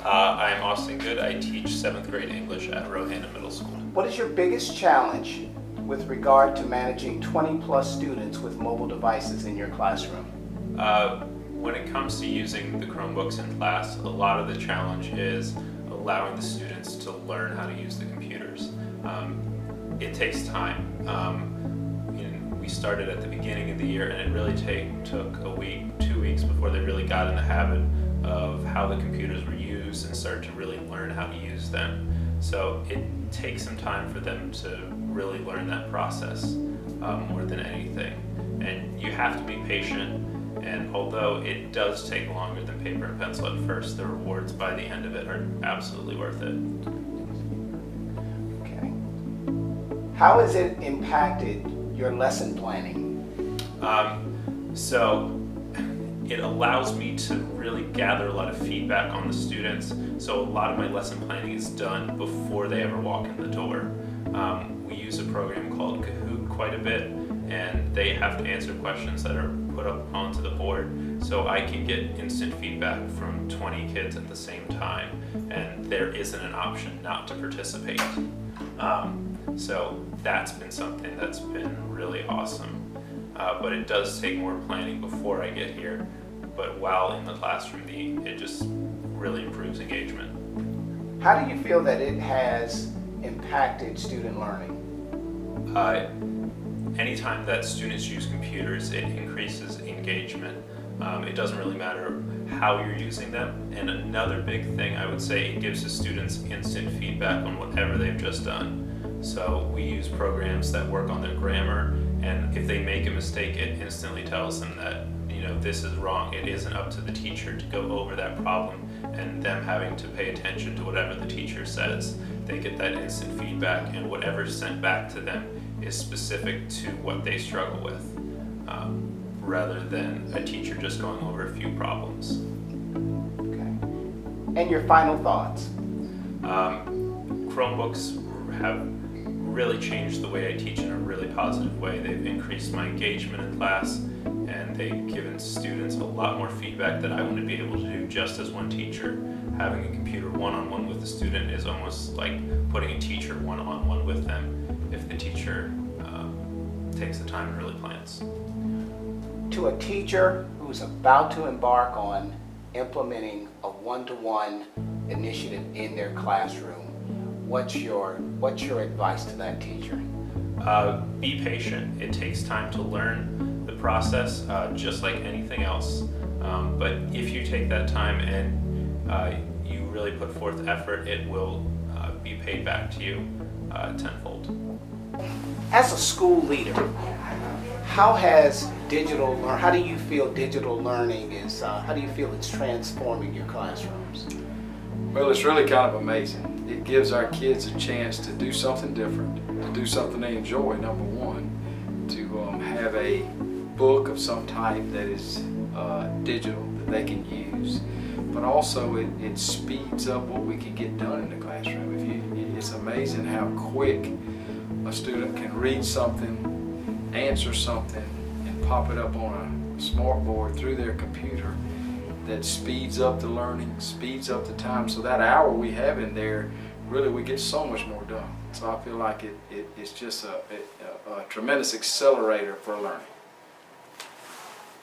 I'm Austin Good. I teach 7th grade English at Rohanen Middle School. What is your biggest challenge with regard to managing 20 plus students with mobile devices in your classroom? When it comes to using the Chromebooks in class, a lot of the challenge is allowing the students to learn how to use the computers. It takes time. We started at the beginning of the year, and it really took a week, 2 weeks before they really got in the habit of how the computers were used and started to really learn how to use them. So it takes some time for them to really learn that process more than anything. And you have to be patient, and although it does take longer than paper and pencil at first, the rewards by the end of it are absolutely worth it. Okay. How has it impacted your lesson planning? So it allows me to really gather a lot of feedback on the students. So a lot of my lesson planning is done before they ever walk in the door. We use a program called Kahoot quite a bit, and they have to answer questions that are put up onto the board. So I can get instant feedback from 20 kids at the same time, and there isn't an option not to participate. So that's been something that's been really awesome. But it does take more planning before I get here. But while in the classroom, it just really improves engagement. How do you feel that it has impacted student learning? Anytime that students use computers, it increases engagement. It doesn't really matter how you're using them. And another big thing, I would say, it gives the students instant feedback on whatever they've just done. So we use programs that work on their grammar, and if they make a mistake, it instantly tells them that, this is wrong. It isn't up to the teacher to go over that problem and them having to pay attention to whatever the teacher says. They get that instant feedback, and whatever's sent back to them is specific to what they struggle with, rather than a teacher just going over a few problems. Okay. And your final thoughts? Chromebooks have really changed the way I teach in a really positive way. They've increased my engagement in class, and they've given students a lot more feedback that I wouldn't be able to do just as one teacher. Having a computer one-on-one with the student is almost like putting a teacher one-on-one with them if the teacher takes the time and really plans. To a teacher who's about to embark on implementing a one-to-one initiative in their classroom, what's your advice to that teacher? Be patient. It takes time to learn the process, just like anything else. But if you take that time and you really put forth effort, it will be paid back to you tenfold. As a school leader, how do you feel digital learning is, how do you feel it's transforming your classrooms? Well, it's really kind of amazing. It gives our kids a chance to do something different, to do something they enjoy, number one, to have a book of some type that is digital that they can use, but also it speeds up what we can get done in the classroom. It's amazing how quick a student can read something, answer something, and pop it up on a smart board through their computer. That speeds up the learning, speeds up the time. So that hour we have in there, really we get so much more done. So I feel like it's just a tremendous accelerator for learning.